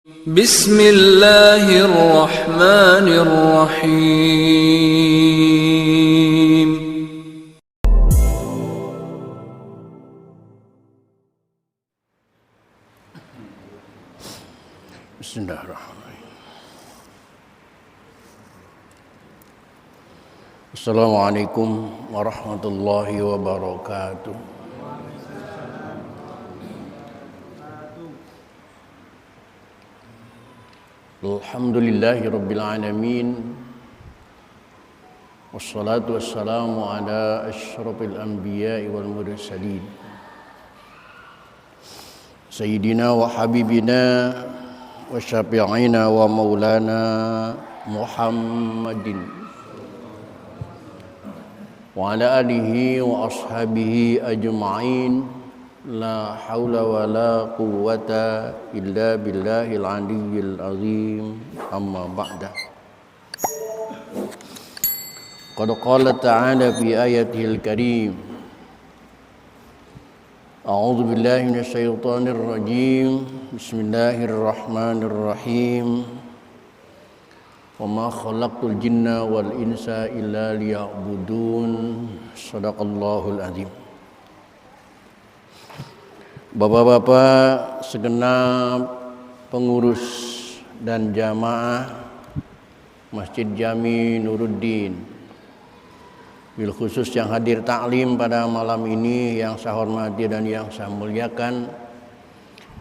Bismillahirrahmanirrahim. Bismillahirrahmanirrahim. Assalamualaikum warahmatullahi wabarakatuh. Alhamdulillahi rabbil alamin. Wassalatu wassalamu ala asyrafil anbiya'i wal mursalin. Sayyidina wa habibina wa syafi'ina wa maulana Muhammadin wa ala alihi wa ashabihi ajma'in. La haula wa la quwwata illa billahil aliyyil azim. Amma ba'da. Qad qala ta'ala fi ayatihil karim. A'udzu billahi minasy syaithanir rajim. Bismillahirrahmanirrahim. Wa ma khalaqtul jinna wal insa illa liya'budun. Shadaqallahul azim. Bapak-bapak segenap pengurus dan jamaah Masjid Jami Nuruddin, bil khusus yang hadir taklim pada malam ini yang saya hormati dan yang saya muliakan.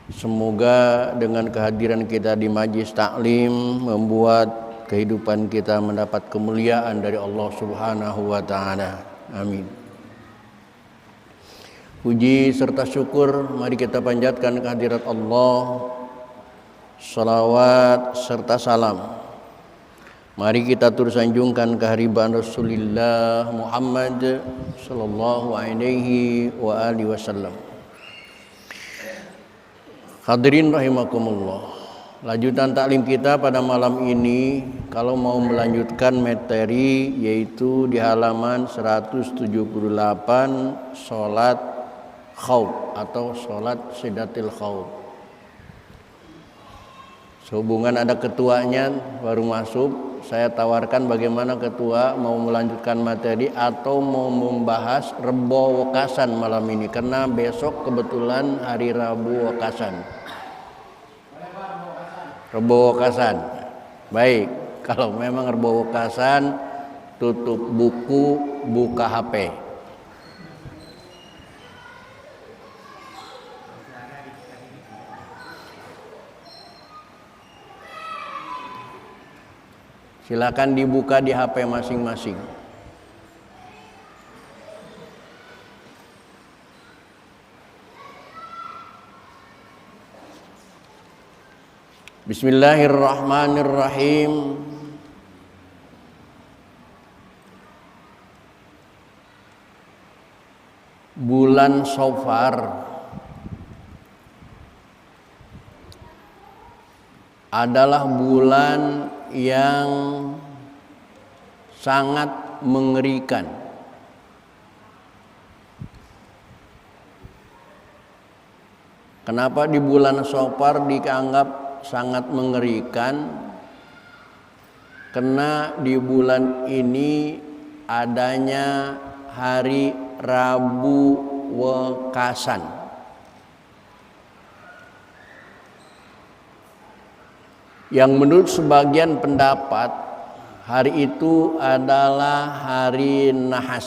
Semoga dengan kehadiran kita di majlis taklim membuat kehidupan kita mendapat kemuliaan dari Allah Subhanahu wa taala. Amin. Puji serta syukur mari kita panjatkan kehadirat Allah. Salawat serta salam mari kita terus sanjungkan kehadiran Rasulullah Muhammad sallallahu alaihi wa alihi wasallam. Hadirin rahimakumullah. Lanjutan taklim kita pada malam ini kalau mau melanjutkan materi yaitu di halaman 178 salat khauf atau salat sidatil khauf. Sehubungan ada ketuanya baru masuk, saya tawarkan bagaimana ketua mau melanjutkan materi atau mau membahas Rebo Wekasan malam ini karena besok kebetulan hari Rabu Wekasan. Rebo Wekasan. Baik, kalau memang Rebo Wekasan tutup buku, buka HP. Silakan dibuka di HP masing-masing. Bismillahirrahmanirrahim. Bulan Shawwal adalah bulan yang sangat mengerikan. Kenapa di bulan Shawwal dianggap sangat mengerikan? Karena di bulan ini adanya hari Rabu Wekasan. Yang menurut sebagian pendapat hari itu adalah hari nahas.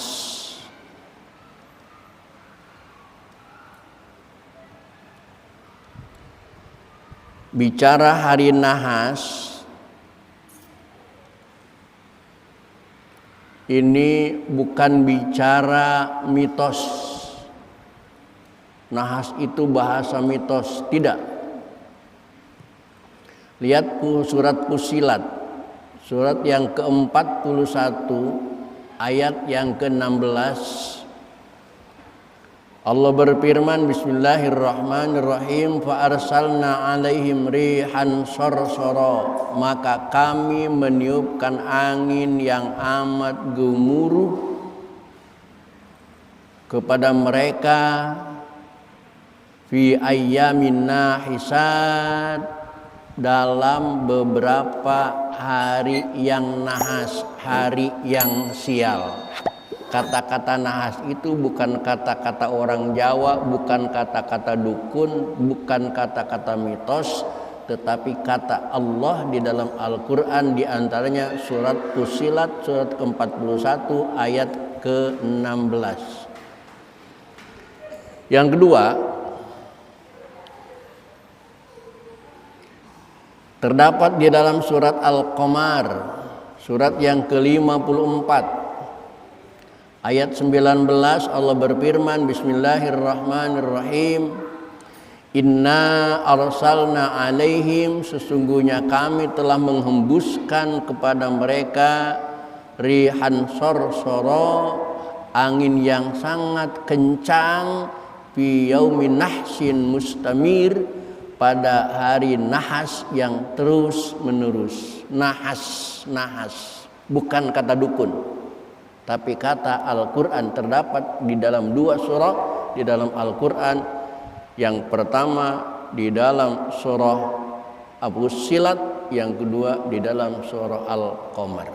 Bicara hari nahas ini bukan bicara mitos. Nahas itu bahasa mitos, tidak. Lihat surat Fussilat, surat yang ke-41 ayat yang ke-16. Allah berfirman, Bismillahirrahmanirrahim, fa arsalna alaihim rihan sarsara, maka kami meniupkan angin yang amat gemuruh kepada mereka fi ayyamin nahisat, dalam beberapa hari yang nahas, hari yang sial. Kata-kata nahas itu bukan kata-kata orang Jawa, bukan kata-kata dukun, bukan kata-kata mitos, tetapi kata Allah di dalam Al-Quran, di antaranya surat Fussilat surat ke-41 ayat ke-16. Yang kedua, terdapat di dalam surat Al-Qamar, surat yang ke-54 ayat 19, Allah berfirman, Bismillahirrahmanirrahim, Inna arsalna alaihim, sesungguhnya kami telah menghembuskan kepada mereka rihan sorsoro, angin yang sangat kencang, fi yaumin nahsin mustamir, pada hari nahas yang terus menerus. Nahas bukan kata dukun, tapi kata Al-Quran. Terdapat di dalam dua surah di dalam Al-Quran. Yang pertama di dalam surah Fussilat, yang kedua di dalam surah Al-Qamar.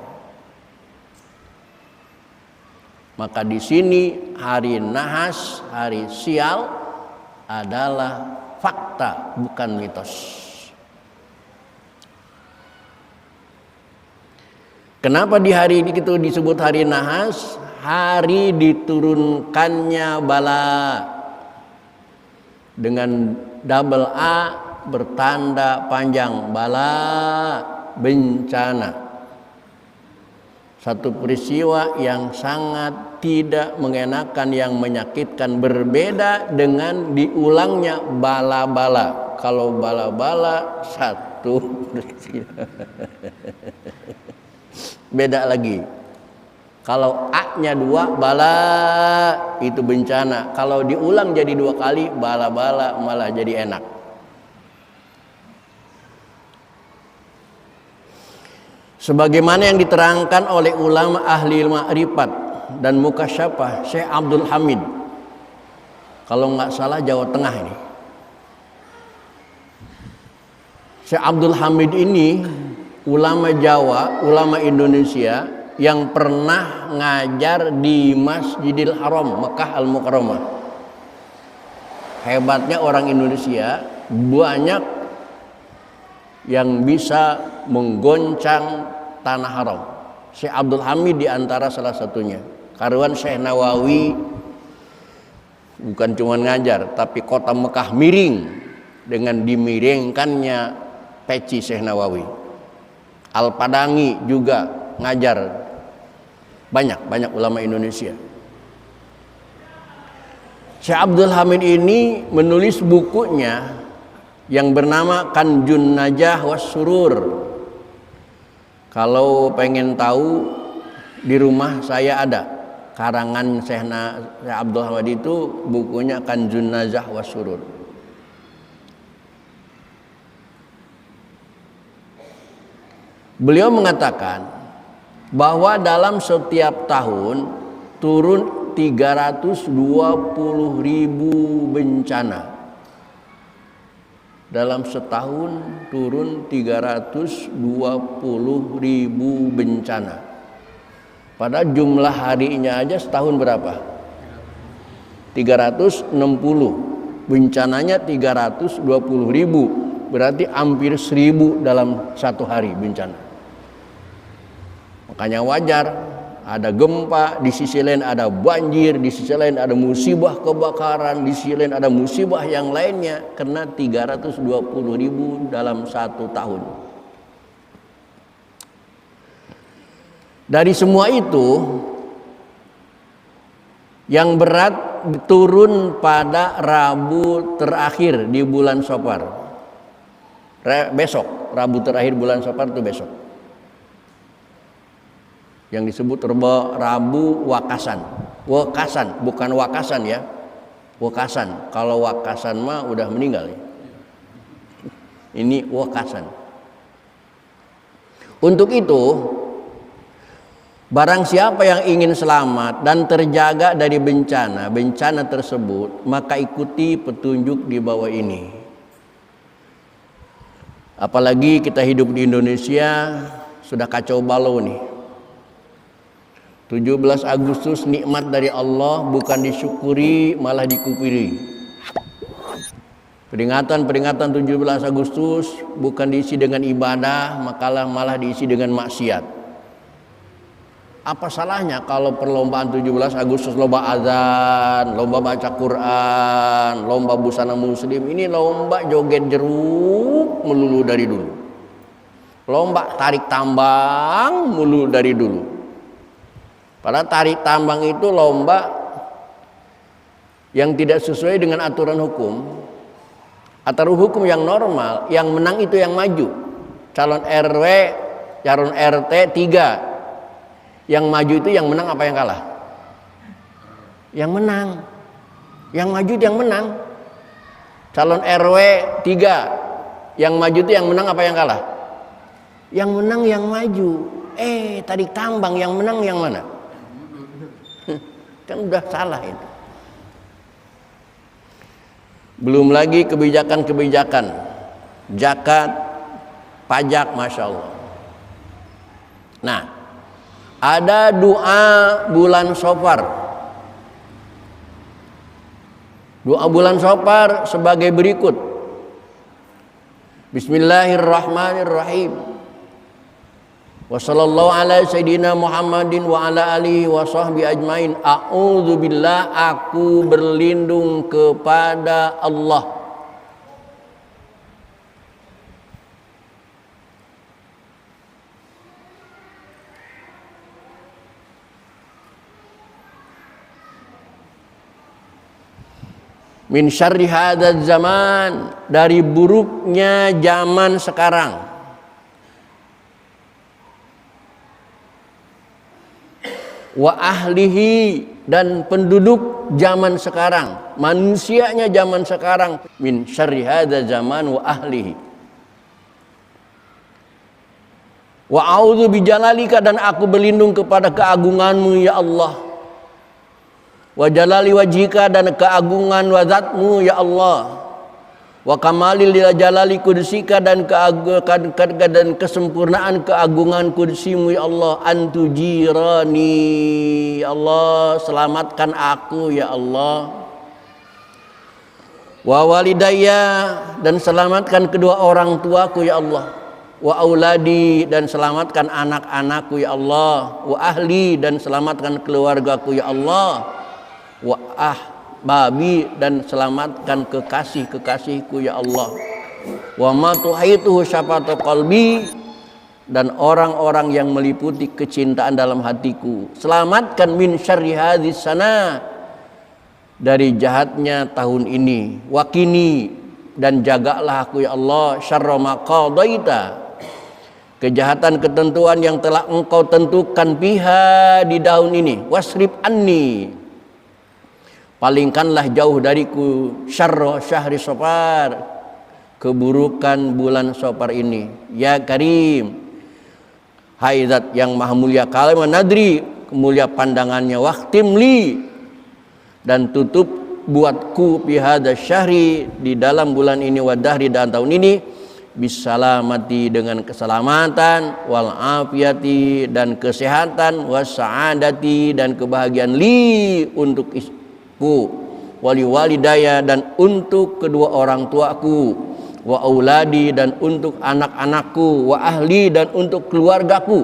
Maka di sini hari nahas, hari sial adalah fakta, bukan mitos. Kenapa di hari itu disebut hari nahas? Hari diturunkannya bala, dengan double A bertanda panjang, bala, bencana. Satu peristiwa yang sangat tidak mengenakan, yang menyakitkan, berbeda dengan diulangnya bala-bala. Kalau bala-bala satu peristiwa beda lagi. Kalau A-nya dua, bala itu bencana. Kalau diulang jadi dua kali, bala-bala malah jadi enak. Sebagaimana yang diterangkan oleh ulama ahli ma'rifat dan mukasyafah Syekh Abdul Hamid, kalau nggak salah Jawa Tengah ini. Syekh Abdul Hamid ini ulama Jawa, ulama Indonesia yang pernah ngajar di Masjidil Haram Mekah Al-Mukarramah. Hebatnya orang Indonesia, banyak yang bisa menggoncang tanah haram. Syekh Abdul Hamid di antara salah satunya. Karuan Syekh Nawawi bukan cuma ngajar, tapi kota Mekah miring dengan dimiringkannya peci Syekh Nawawi. Al-Padangi juga ngajar, banyak ulama Indonesia. Syekh Abdul Hamid ini menulis bukunya yang bernama Kanjun Najah Wassurur. Kalau pengen tahu, di rumah saya ada karangan Syekh Abdul Hamid itu, bukunya Kanjun Najah Wassurur. Beliau mengatakan bahwa dalam setiap tahun turun 320.000 bencana. Dalam setahun turun 320.000 bencana. Pada jumlah harinya aja setahun berapa? 360. Bencananya 320.000. Berarti hampir 1.000 dalam satu hari bencana. Makanya wajar ada gempa, di sisi lain ada banjir, di sisi lain ada musibah kebakaran, di sisi lain ada musibah yang lainnya, karena 320.000 dalam satu tahun. Dari semua itu, yang berat turun pada Rabu terakhir di bulan Safar. Besok, Rabu terakhir bulan Safar itu besok. Yang disebut Rabu Wakasan. Wakasan, bukan Wakasan ya. Wakasan. Kalau Wakasan mah udah meninggal ya. Ini Wakasan. Untuk itu, barang siapa yang ingin selamat dan terjaga dari bencana tersebut, maka ikuti petunjuk di bawah ini. Apalagi kita hidup di Indonesia sudah kacau balau nih. 17 Agustus nikmat dari Allah bukan disyukuri malah dikufuri. Peringatan 17 Agustus bukan diisi dengan ibadah, malah diisi dengan maksiat. Apa salahnya kalau perlombaan 17 Agustus lomba azan, lomba baca Quran, lomba busana muslim, ini lomba joget jeruk melulu dari dulu. Lomba tarik tambang melulu dari dulu. Padahal tarik tambang itu lomba yang tidak sesuai dengan aturan hukum. Aturan hukum yang normal, yang menang itu yang maju. Calon RW, calon RT 3. Yang maju itu yang menang apa yang kalah? Yang menang. Yang maju itu yang menang. Calon RW 3. Yang maju itu yang menang apa yang kalah? Yang menang yang maju. Tarik tambang yang menang yang mana? Kan udah salah itu. Belum lagi kebijakan-kebijakan zakat, pajak, Masya Allah. Nah, ada doa bulan Shofar. Doa bulan Shofar sebagai berikut. Bismillahirrahmanirrahim. Wa sallallahu ala sayyidina Muhammadin wa ala alihi wa sahbihi ajmain. A'udzubillah, aku berlindung kepada Allah. Min syarri hadzal zaman, dari buruknya zaman sekarang. Wa ahlihi, dan penduduk zaman sekarang, manusianya zaman sekarang. Min syarri hadzal zaman wa ahlihi. Wa a'udzu bijalalika, dan aku berlindung kepada keagunganmu ya Allah. Wa jalali wajhika, dan keagungan wazatmu ya Allah. Wa kamalil jalali kudsika, dan dan kesempurnaan keagungan kursimu ya Allah. Antujirani ya Allah, selamatkan aku ya Allah. Wa walidayya, dan selamatkan kedua orang tuaku ya Allah. Wa auladi, dan selamatkan anak-anakku ya Allah. Wa ahli, dan selamatkan keluargaku ya Allah. Wa babi, dan selamatkan kekasih-kekasihku ya Allah. Wa ma tuhituhu syafatu qalbi, dan orang-orang yang meliputi kecintaan dalam hatiku. Selamatkan min syarri hadzis sana, dari jahatnya tahun ini. Wakini, dan jagalah aku ya Allah syarra ma qadaita, kejahatan ketentuan yang telah engkau tentukan biha, di tahun ini. Wasrib anni, palingkanlah jauh dariku syarra syahri Shofar, keburukan bulan Shofar ini. Ya Karim, hai Zat yang maha mulia, kalam nadri, mulia pandangannya. Waqtim li, dan tutup buatku fi hadzal syahri, di dalam bulan ini, wadahri, dan tahun ini, bisalamati, dengan keselamatan, wal afiyati, dan kesehatan, wasaadati, dan kebahagiaan, li, untuk wali walidaya, dan untuk kedua orang tuaku, wa auladi, dan untuk anak-anakku, wa ahli, dan untuk keluargaku,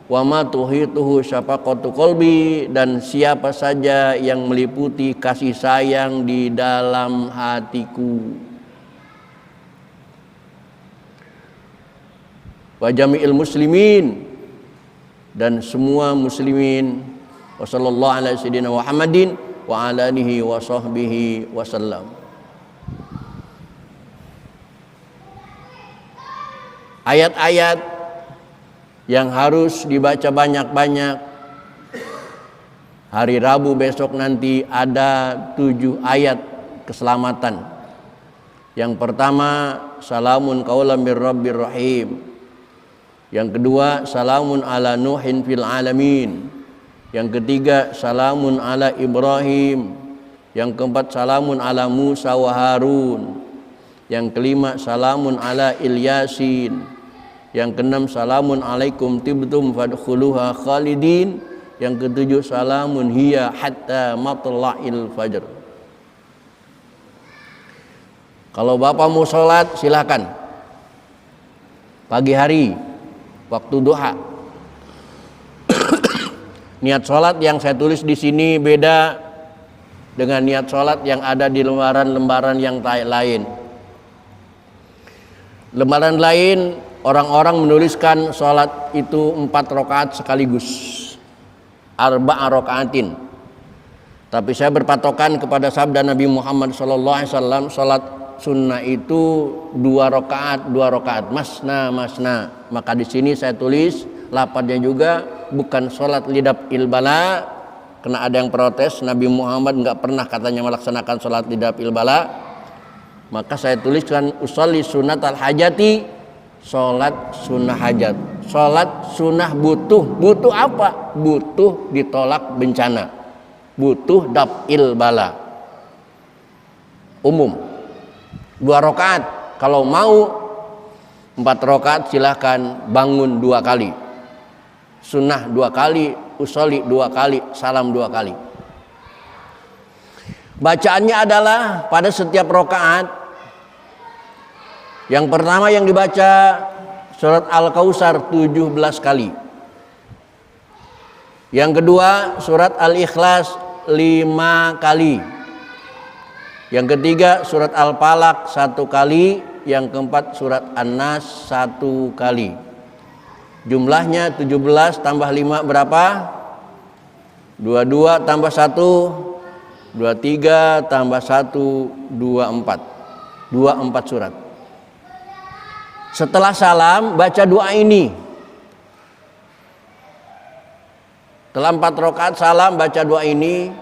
wa ma tuhituhu syafaqatu qalbi, dan siapa saja yang meliputi kasih sayang di dalam hatiku. Wa jami'il muslimin, dan semua muslimin. Wa sallallahu ala sayyidina Muhammadin wa ala alihi wa sahbihi wasallam. Ayat-ayat yang harus dibaca banyak-banyak. Hari Rabu besok nanti ada 7 ayat keselamatan. Yang pertama, salamun qaulan mir rabbir rahim. Yang kedua, salamun ala nuhin fil alamin. Yang ketiga, salamun ala Ibrahim. Yang keempat, salamun ala Musa wa Harun. Yang kelima, salamun ala Ilyasin. Yang keenam, salamun alaikum tibtum fadkhuluha khalidin. Yang ketujuh, salamun hiya hatta matla'il fajr. Kalau Bapak mau sholat, silakan. Pagi hari, waktu duha. Niat sholat yang saya tulis di sini beda dengan niat sholat yang ada di lembaran-lembaran yang lain. Lembaran lain, orang-orang menuliskan sholat itu 4 rakaat sekaligus, arba'a rakaatin. Tapi saya berpatokan kepada sabda Nabi Muhammad SAW, sholat sunnah itu 2 rakaat, masna. Maka di sini saya tulis lafadznya juga bukan sholat lidab ilbala, karena ada yang protes Nabi Muhammad nggak pernah katanya melaksanakan sholat lidab ilbala. Maka saya tuliskan usolli sunat al hajati, sholat sunnah hajat. Sholat sunnah butuh apa? Butuh ditolak bencana, butuh daf'il bala. Umum 2 rakaat. Kalau mau 4 rakaat silahkan bangun 2 kali. Sunnah 2 kali, usolli 2 kali, salam 2 kali. Bacaannya adalah pada setiap rakaat. Yang pertama yang dibaca surat Al-Kautsar 17 kali. Yang kedua surat Al-Ikhlas 5 kali. Yang ketiga surat Al-Falaq 1 kali. Yang keempat surat An-Nas 1 kali. Jumlahnya 17 tambah 5 berapa? 22 tambah 1 23 tambah 1 24. 24 surat. Setelah salam baca doa ini. Setelah 4 rakaat salam baca doa ini.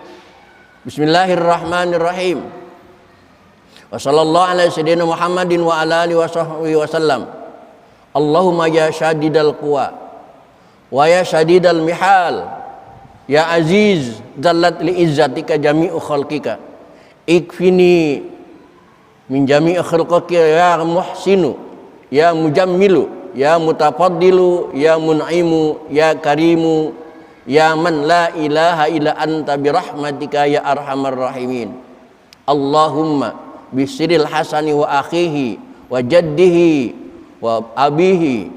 Bismillahirrahmanirrahim. Wa sallallahu ala sayyidina Muhammadin wa ala alihi wa sahbihi wasallam. Allahumma ya syadidal quwa wa ya syadidal mihal ya aziz dallat li izzatika jami'u khalqika ikfini min jami'i khalqika ya muhsinu ya mujammilu ya mutafaddilu ya mun'imu ya karimu ya man la ilaha illa anta birahmatika ya arhamar rahimin. Allahumma bisiril hasani wa akhihi wa jaddihi wa abihi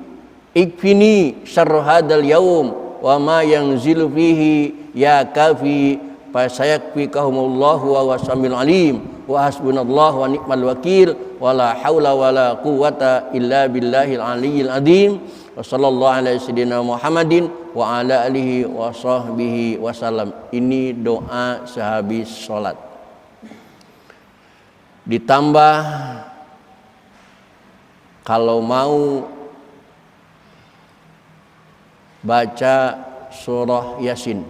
ikfini syarra hadal yaum wa ma yanzilu fihi ya kafi fa sayakfikahumullahu wa wasamil alim wa hasbunallahu wa ni'mal wakil wa la haula wa la quwwata illa billahil aliyyil azim wa sallallahu ala sayyidina Muhammadin wa ala alihi wa sahbihi wasallam. Ini doa sehabis sholat. Ditambah kalau mau baca surah Yasin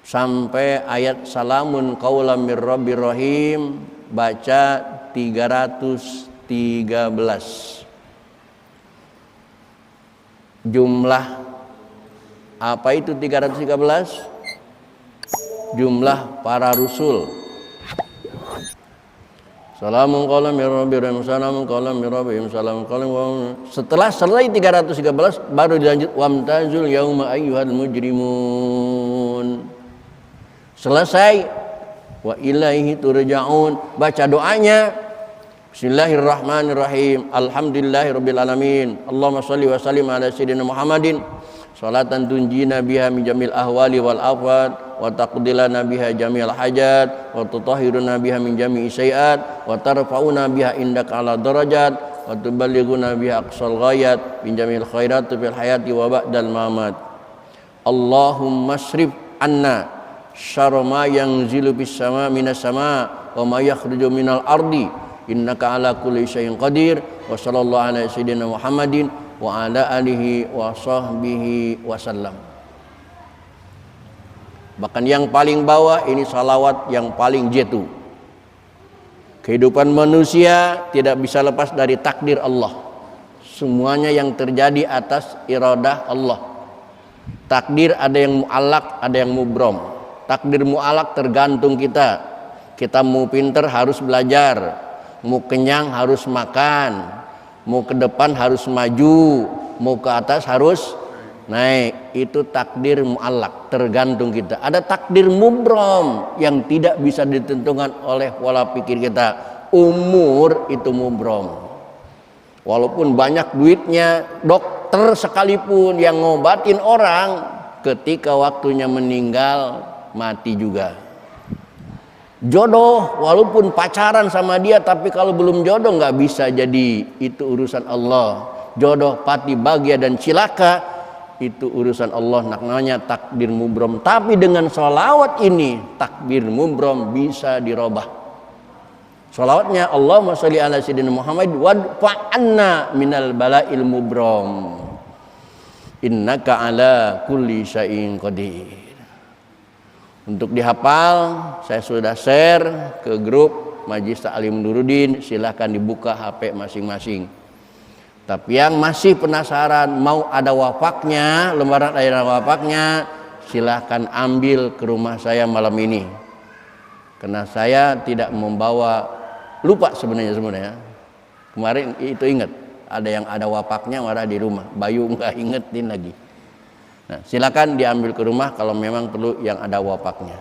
sampai ayat salamun qaulam mir rabbir rahim, baca 313. Jumlah apa itu 313? Jumlah para rasul. Salamun qaulam mir rabbir rahim, salamun qaulam mir rabbihim, salamun qaulam. Setelah selesai 313 baru dilanjut wamtazul yauma ayyuhal mujrimun. Selesai wa ilaihi turja'un. Baca doanya Bismillahirrahmanirrahim. Alhamdulillahirabbil alamin. Allahumma shalli wa sallim ala sayyidina Muhammadin salatan tunjina biha min jamil ahwali wal afat wa taqdilana biha jamil hajat wa tutahhiruna biha min jami'i sayiat wa tarfa'una biha indaka ala darajat wa tuballighuna biha aqsal ghayat min jamil khairat fil hayati wa ba'dal mamat. Allahumma shrif anna syarra ma yanzilu bis sama minas sama wa ma yakhruju minal ardi innaka ala kulli syai'in qadir. Wa sallallahu ala sayyidina Muhammadin wa ala alihi wa sahbihi wasallam. Bahkan yang paling bawah ini salawat yang paling jitu. Kehidupan manusia tidak bisa lepas dari takdir Allah. Semuanya yang terjadi atas iradah Allah. Takdir ada yang mu'allaq, ada yang mubrom. Takdir mu'allaq tergantung kita. Kita mau pinter harus belajar, Mau kenyang harus makan, mau ke depan harus maju, mau ke atas harus naik. Itu takdir mu'allaq, tergantung kita. Ada takdir mubrom yang tidak bisa ditentukan oleh pola pikir kita. Umur itu mubrom. Walaupun banyak duitnya, dokter sekalipun yang ngobatin orang, ketika waktunya meninggal mati juga. Jodoh, walaupun pacaran sama dia, tapi kalau belum jodoh nggak bisa jadi. Itu urusan Allah. Jodoh, pati, bahagia dan cilaka, itu urusan Allah. Namanya takdir mubrom. Tapi dengan sholawat ini, takdir mubrom bisa dirubah. Sholawatnya Allahumma sholli ala sayyidina Muhammad wadfa'anna minal bala'il mubrom. Innaka ala kulli syai'in qadir. Untuk dihafal, saya sudah share ke grup Majelis Ta'lim Nuruddin. Silahkan dibuka HP masing-masing. Tapi yang masih penasaran mau ada wafaknya, lembaran ayat wafaknya, silahkan ambil ke rumah saya malam ini. Karena saya tidak membawa, lupa sebenarnya. Kemarin itu ingat, ada yang ada wafaknya malah di rumah. Bayu nggak ingetin lagi. Nah, silakan diambil ke rumah kalau memang perlu yang ada wafaknya.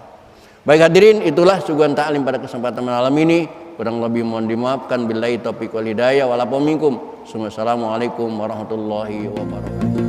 Baik hadirin, itulah suguhan ta'lim pada kesempatan malam ini. Kurang lebih mohon dimaafkan. Billahi taufiq wal hidayah. Walaupun minkum. Assalamualaikum warahmatullahi wabarakatuh.